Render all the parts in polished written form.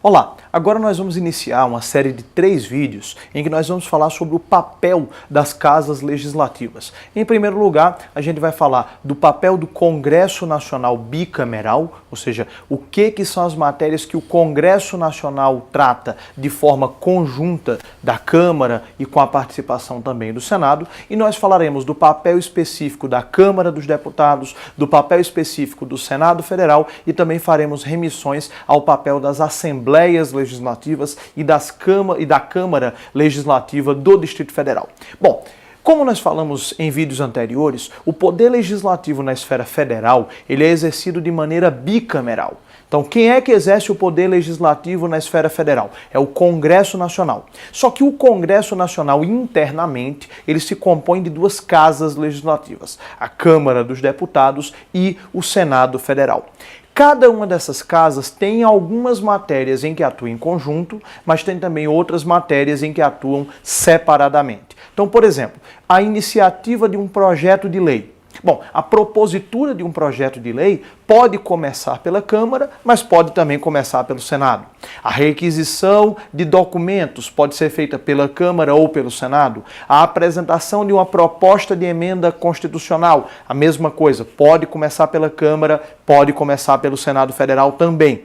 Olá, agora nós vamos iniciar uma série de 3 vídeos em que nós vamos falar sobre o papel das casas legislativas. Em primeiro lugar, a gente vai falar do papel do Congresso Nacional bicameral, ou seja, o que são as matérias que o Congresso Nacional trata de forma conjunta da Câmara e com a participação também do Senado, e nós falaremos do papel específico da Câmara dos Deputados, do papel específico do Senado Federal e também faremos remissões ao papel das Assembleias Legislativas e da Câmara Legislativa do Distrito Federal. Bom, como nós falamos em vídeos anteriores, o poder legislativo na esfera federal ele é exercido de maneira bicameral. Então, quem é que exerce o poder legislativo na esfera federal? É o Congresso Nacional. Só que o Congresso Nacional, internamente, ele se compõe de 2 casas legislativas, a Câmara dos Deputados e o Senado Federal. Cada uma dessas casas tem algumas matérias em que atuam em conjunto, mas tem também outras matérias em que atuam separadamente. Então, por exemplo, a iniciativa de um projeto de lei. Bom, a propositura de um projeto de lei pode começar pela Câmara, mas pode também começar pelo Senado. A requisição de documentos pode ser feita pela Câmara ou pelo Senado. A apresentação de uma proposta de emenda constitucional, a mesma coisa, pode começar pela Câmara, pode começar pelo Senado Federal também.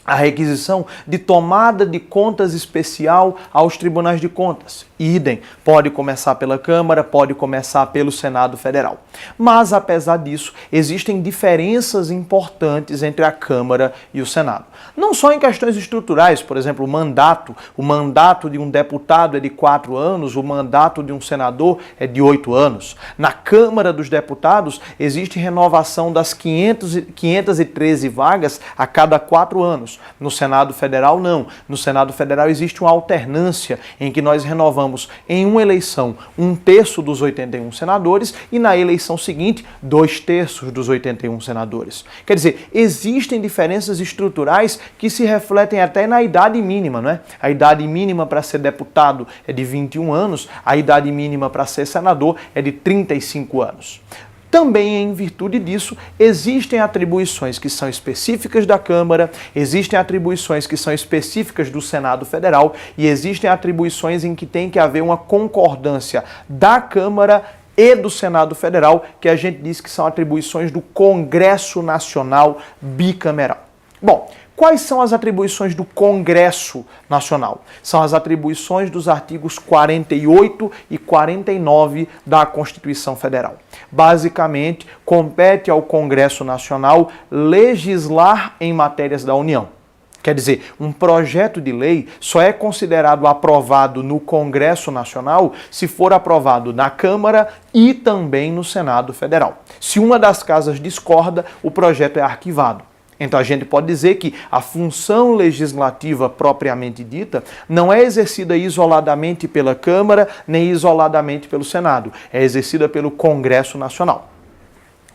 A requisição de tomada de contas especial aos tribunais de contas. Idem, pode começar pela Câmara, pode começar pelo Senado Federal. Mas, apesar disso, existem diferenças importantes entre a Câmara e o Senado. Não só em questões estruturais, por exemplo, o mandato de um deputado é de 4 anos, o mandato de um senador é de 8 anos. Na Câmara dos Deputados, existe renovação das 513 vagas a cada 4 anos. No Senado Federal, não. No Senado Federal existe uma alternância em que nós renovamos em uma eleição 1/3 dos 81 senadores e na eleição seguinte 2/3 dos 81 senadores. Quer dizer, existem diferenças estruturais que se refletem até na idade mínima, não é? A idade mínima para ser deputado é de 21 anos, a idade mínima para ser senador é de 35 anos. Também, em virtude disso, existem atribuições que são específicas da Câmara, existem atribuições que são específicas do Senado Federal e existem atribuições em que tem que haver uma concordância da Câmara e do Senado Federal, que a gente diz que são atribuições do Congresso Nacional bicameral. Bom, quais são as atribuições do Congresso Nacional? São as atribuições dos artigos 48 e 49 da Constituição Federal. Basicamente, compete ao Congresso Nacional legislar em matérias da União. Quer dizer, um projeto de lei só é considerado aprovado no Congresso Nacional se for aprovado na Câmara e também no Senado Federal. Se uma das casas discorda, o projeto é arquivado. Então a gente pode dizer que a função legislativa propriamente dita não é exercida isoladamente pela Câmara nem isoladamente pelo Senado, é exercida pelo Congresso Nacional.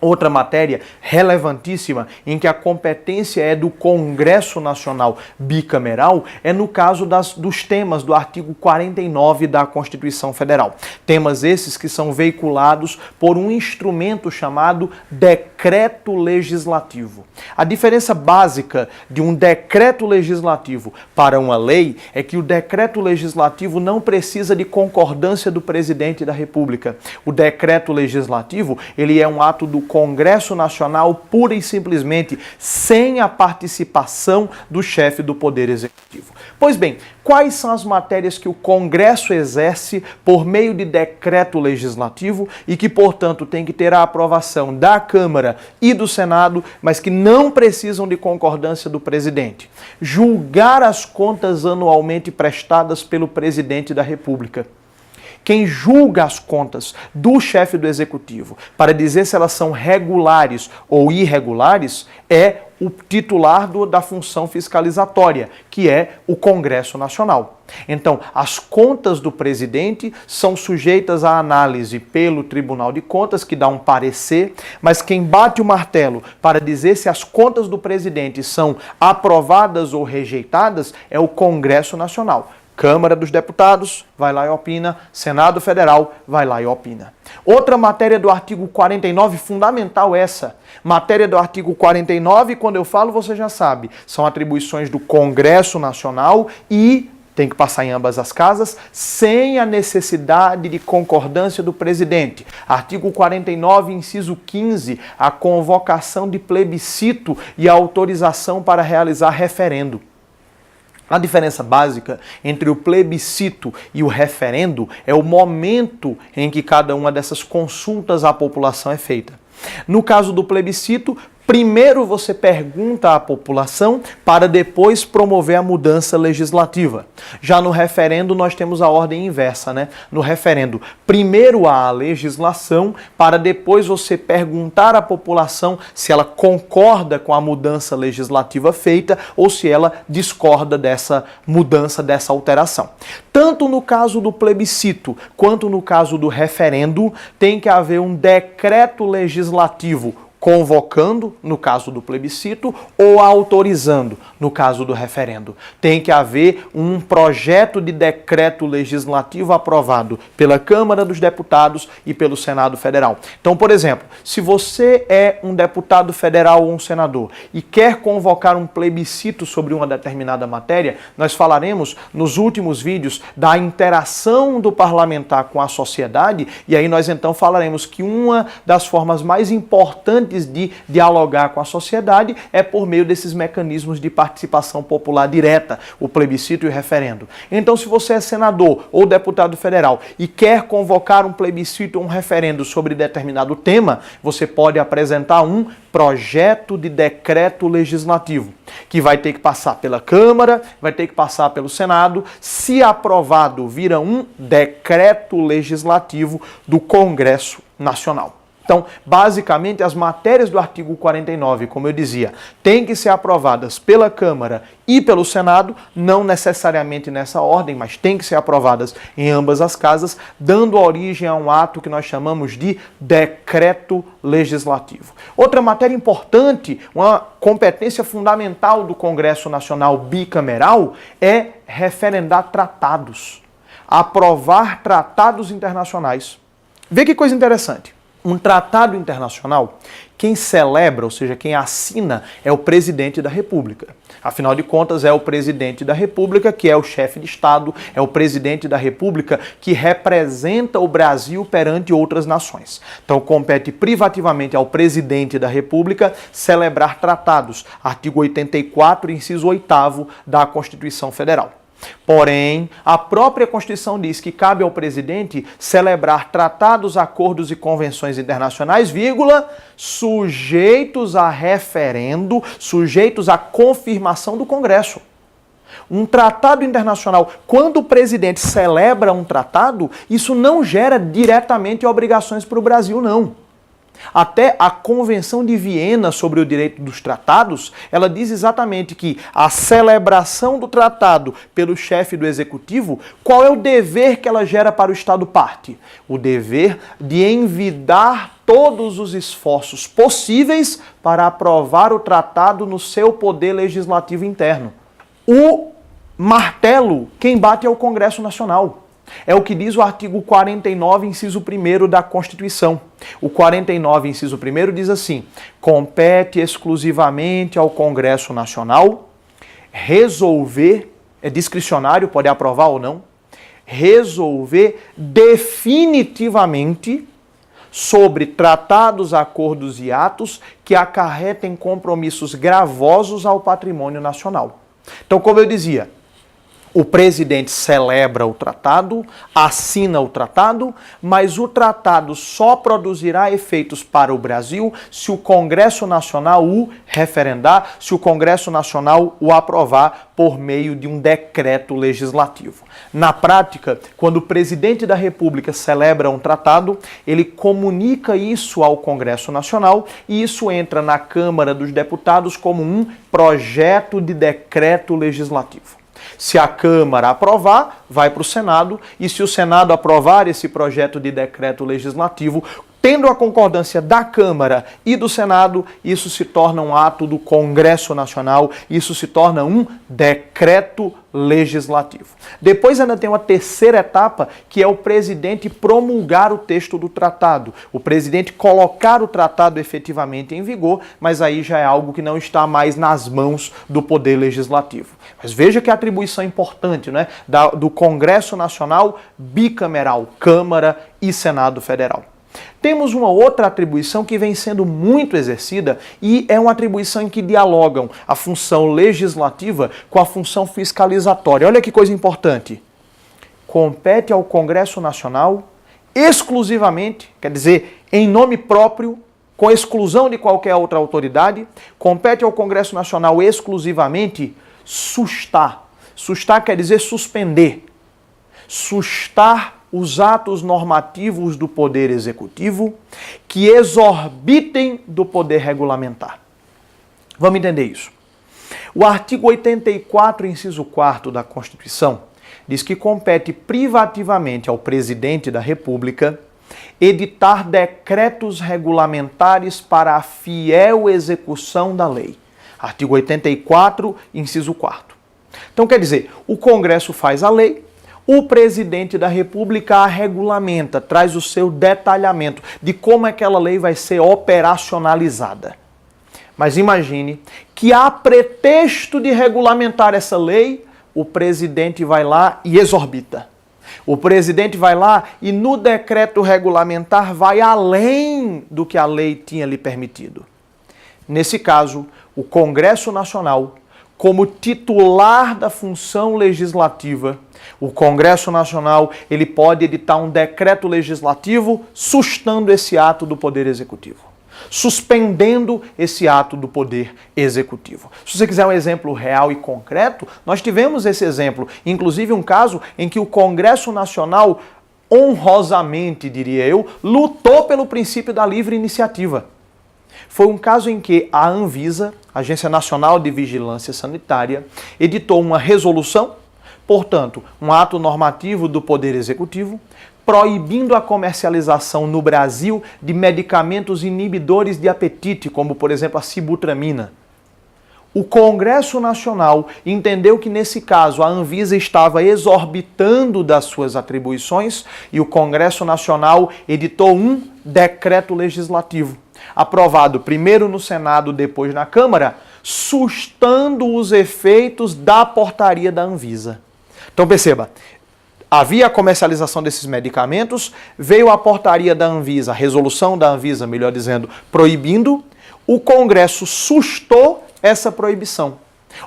Outra matéria relevantíssima em que a competência é do Congresso Nacional bicameral é no caso dos temas do artigo 49 da Constituição Federal. Temas esses que são veiculados por um instrumento chamado decreto legislativo. A diferença básica de um decreto legislativo para uma lei é que o decreto legislativo não precisa de concordância do presidente da República. O decreto legislativo, ele é um ato do Congresso Nacional pura e simplesmente sem a participação do chefe do Poder Executivo. Pois bem, quais são as matérias que o Congresso exerce por meio de decreto legislativo e que, portanto, tem que ter a aprovação da Câmara e do Senado, mas que não precisam de concordância do presidente? Julgar as contas anualmente prestadas pelo presidente da República. Quem julga as contas do chefe do Executivo para dizer se elas são regulares ou irregulares é o titular da função fiscalizatória, que é o Congresso Nacional. Então, as contas do presidente são sujeitas à análise pelo Tribunal de Contas, que dá um parecer, mas quem bate o martelo para dizer se as contas do presidente são aprovadas ou rejeitadas é o Congresso Nacional. Câmara dos Deputados vai lá e opina, Senado Federal vai lá e opina. Outra matéria do artigo 49, fundamental essa. Matéria do artigo 49, quando eu falo, você já sabe, são atribuições do Congresso Nacional e tem que passar em ambas as casas, sem a necessidade de concordância do presidente. Artigo 49, inciso 15, a convocação de plebiscito e a autorização para realizar referendo. A diferença básica entre o plebiscito e o referendo é o momento em que cada uma dessas consultas à população é feita. No caso do plebiscito, primeiro você pergunta à população para depois promover a mudança legislativa. Já no referendo nós temos a ordem inversa, né? No referendo, primeiro há a legislação para depois você perguntar à população se ela concorda com a mudança legislativa feita ou se ela discorda dessa mudança, dessa alteração. Tanto no caso do plebiscito quanto no caso do referendo, tem que haver um decreto legislativo convocando, no caso do plebiscito, ou autorizando, no caso do referendo. Tem que haver um projeto de decreto legislativo aprovado pela Câmara dos Deputados e pelo Senado Federal. Então, por exemplo, se você é um deputado federal ou um senador e quer convocar um plebiscito sobre uma determinada matéria, nós falaremos nos últimos vídeos da interação do parlamentar com a sociedade e aí nós então falaremos que uma das formas mais importantes de dialogar com a sociedade é por meio desses mecanismos de participação popular direta, o plebiscito e o referendo. Então, se você é senador ou deputado federal e quer convocar um plebiscito ou um referendo sobre determinado tema, você pode apresentar um projeto de decreto legislativo, que vai ter que passar pela Câmara, vai ter que passar pelo Senado. Se aprovado, vira um decreto legislativo do Congresso Nacional. Então, basicamente, as matérias do artigo 49, como eu dizia, têm que ser aprovadas pela Câmara e pelo Senado, não necessariamente nessa ordem, mas têm que ser aprovadas em ambas as casas, dando origem a um ato que nós chamamos de decreto legislativo. Outra matéria importante, uma competência fundamental do Congresso Nacional bicameral é referendar tratados, aprovar tratados internacionais. Vê que coisa interessante. Um tratado internacional, quem celebra, ou seja, quem assina, é o presidente da República. Afinal de contas, é o presidente da República que é o chefe de Estado, é o presidente da República que representa o Brasil perante outras nações. Então, compete privativamente ao presidente da República celebrar tratados. Artigo 84, inciso 8º da Constituição Federal. Porém, a própria Constituição diz que cabe ao presidente celebrar tratados, acordos e convenções internacionais, sujeitos a referendo, sujeitos à confirmação do Congresso. Um tratado internacional, quando o presidente celebra um tratado, isso não gera diretamente obrigações para o Brasil, não. Até a Convenção de Viena sobre o Direito dos Tratados, ela diz exatamente que a celebração do tratado pelo chefe do executivo, qual é o dever que ela gera para o Estado parte? O dever de envidar todos os esforços possíveis para aprovar o tratado no seu poder legislativo interno. O martelo, quem bate é o Congresso Nacional. É o que diz o artigo 49, inciso 1º da Constituição. O 49, inciso 1º diz assim: compete exclusivamente ao Congresso Nacional resolver, é discricionário, pode aprovar ou não, resolver definitivamente sobre tratados, acordos e atos que acarretem compromissos gravosos ao patrimônio nacional. Então, como eu dizia, o presidente celebra o tratado, assina o tratado, mas o tratado só produzirá efeitos para o Brasil se o Congresso Nacional o referendar, se o Congresso Nacional o aprovar por meio de um decreto legislativo. Na prática, quando o presidente da República celebra um tratado, ele comunica isso ao Congresso Nacional e isso entra na Câmara dos Deputados como um projeto de decreto legislativo. Se a Câmara aprovar, vai para o Senado, e se o Senado aprovar esse projeto de decreto legislativo, Tendo a concordância da Câmara e do Senado, isso se torna um ato do Congresso Nacional, isso se torna um decreto legislativo. Depois ainda tem uma terceira etapa, que é o presidente promulgar o texto do tratado, o presidente colocar o tratado efetivamente em vigor, mas aí já é algo que não está mais nas mãos do Poder Legislativo. Mas veja que atribuição importante, né, do Congresso Nacional bicameral, Câmara e Senado Federal. Temos uma outra atribuição que vem sendo muito exercida e é uma atribuição em que dialogam a função legislativa com a função fiscalizatória. Olha que coisa importante. Compete ao Congresso Nacional exclusivamente, quer dizer, em nome próprio, com exclusão de qualquer outra autoridade, compete ao Congresso Nacional exclusivamente sustar. Sustar quer dizer suspender. Sustar os atos normativos do Poder Executivo que exorbitem do poder regulamentar. Vamos entender isso. O artigo 84, inciso 4 da Constituição, diz que compete privativamente ao presidente da República editar decretos regulamentares para a fiel execução da lei. Artigo 84, inciso 4. Então, quer dizer, o Congresso faz a lei, o presidente da República a regulamenta, traz o seu detalhamento de como aquela lei vai ser operacionalizada. Mas imagine que, a pretexto de regulamentar essa lei, o presidente vai lá e exorbita. O presidente vai lá e no decreto regulamentar vai além do que a lei tinha lhe permitido. Nesse caso, o Congresso Nacional, como titular da função legislativa, o Congresso Nacional ele pode editar um decreto legislativo sustando esse ato do Poder Executivo, suspendendo esse ato do Poder Executivo. Se você quiser um exemplo real e concreto, nós tivemos esse exemplo, inclusive um caso em que o Congresso Nacional, honrosamente, diria eu, lutou pelo princípio da livre iniciativa. Foi um caso em que a Anvisa, Agência Nacional de Vigilância Sanitária, editou uma resolução, portanto, um ato normativo do Poder Executivo, proibindo a comercialização no Brasil de medicamentos inibidores de apetite, como, por exemplo, a sibutramina. O Congresso Nacional entendeu que, nesse caso, a Anvisa estava exorbitando das suas atribuições e o Congresso Nacional editou um decreto legislativo, aprovado primeiro no Senado, depois na Câmara, sustando os efeitos da portaria da Anvisa. Então perceba, havia a comercialização desses medicamentos, veio a portaria da Anvisa, a resolução da Anvisa, melhor dizendo, proibindo, o Congresso sustou essa proibição.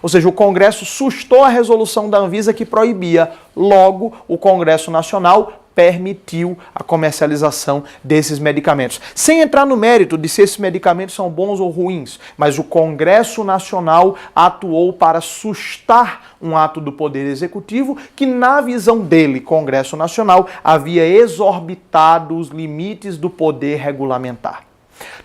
Ou seja, o Congresso sustou a resolução da Anvisa que proibia, logo o Congresso Nacional permitiu a comercialização desses medicamentos. Sem entrar no mérito de se esses medicamentos são bons ou ruins, mas o Congresso Nacional atuou para sustar um ato do Poder Executivo que, na visão dele, Congresso Nacional, havia exorbitado os limites do poder regulamentar.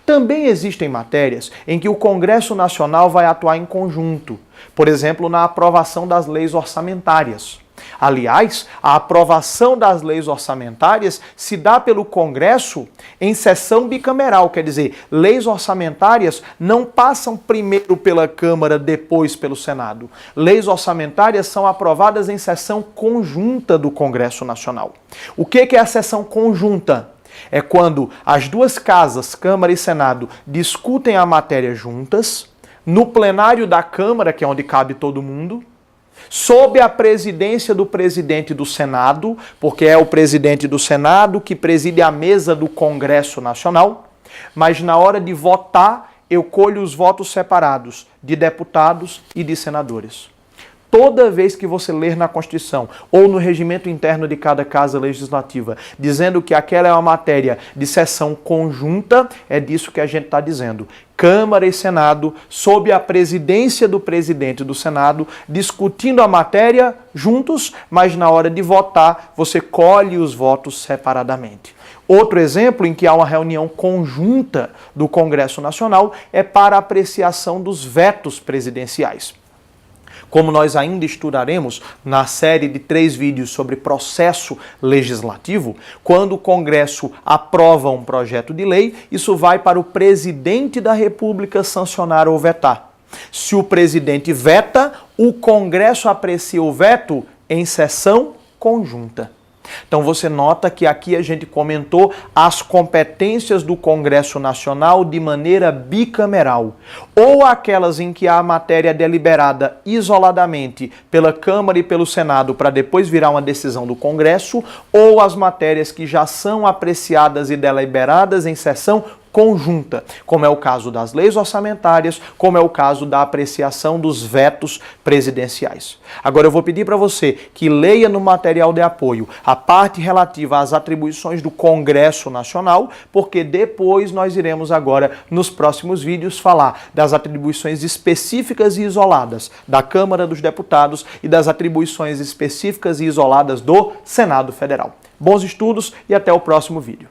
Também existem matérias em que o Congresso Nacional vai atuar em conjunto, por exemplo, na aprovação das leis orçamentárias. Aliás, a aprovação das leis orçamentárias se dá pelo Congresso em sessão bicameral, quer dizer, leis orçamentárias não passam primeiro pela Câmara, depois pelo Senado. Leis orçamentárias são aprovadas em sessão conjunta do Congresso Nacional. O que é a sessão conjunta? É quando as duas casas, Câmara e Senado, discutem a matéria juntas, no plenário da Câmara, que é onde cabe todo mundo, sob a presidência do presidente do Senado, porque é o presidente do Senado que preside a mesa do Congresso Nacional, mas na hora de votar, eu colho os votos separados de deputados e de senadores. Toda vez que você ler na Constituição ou no regimento interno de cada casa legislativa dizendo que aquela é uma matéria de sessão conjunta, é disso que a gente está dizendo. Câmara e Senado, sob a presidência do presidente do Senado, discutindo a matéria juntos, mas na hora de votar, você colhe os votos separadamente. Outro exemplo em que há uma reunião conjunta do Congresso Nacional é para a apreciação dos vetos presidenciais. Como nós ainda estudaremos na série de 3 vídeos sobre processo legislativo, quando o Congresso aprova um projeto de lei, isso vai para o presidente da República sancionar ou vetar. Se o presidente veta, o Congresso aprecia o veto em sessão conjunta. Então você nota que aqui a gente comentou as competências do Congresso Nacional de maneira bicameral, ou aquelas em que há a matéria deliberada isoladamente pela Câmara e pelo Senado para depois virar uma decisão do Congresso, ou as matérias que já são apreciadas e deliberadas em sessão conjunta, como é o caso das leis orçamentárias, como é o caso da apreciação dos vetos presidenciais. Agora eu vou pedir para você que leia no material de apoio a parte relativa às atribuições do Congresso Nacional, porque depois nós iremos agora, nos próximos vídeos, falar das atribuições específicas e isoladas da Câmara dos Deputados e das atribuições específicas e isoladas do Senado Federal. Bons estudos e até o próximo vídeo.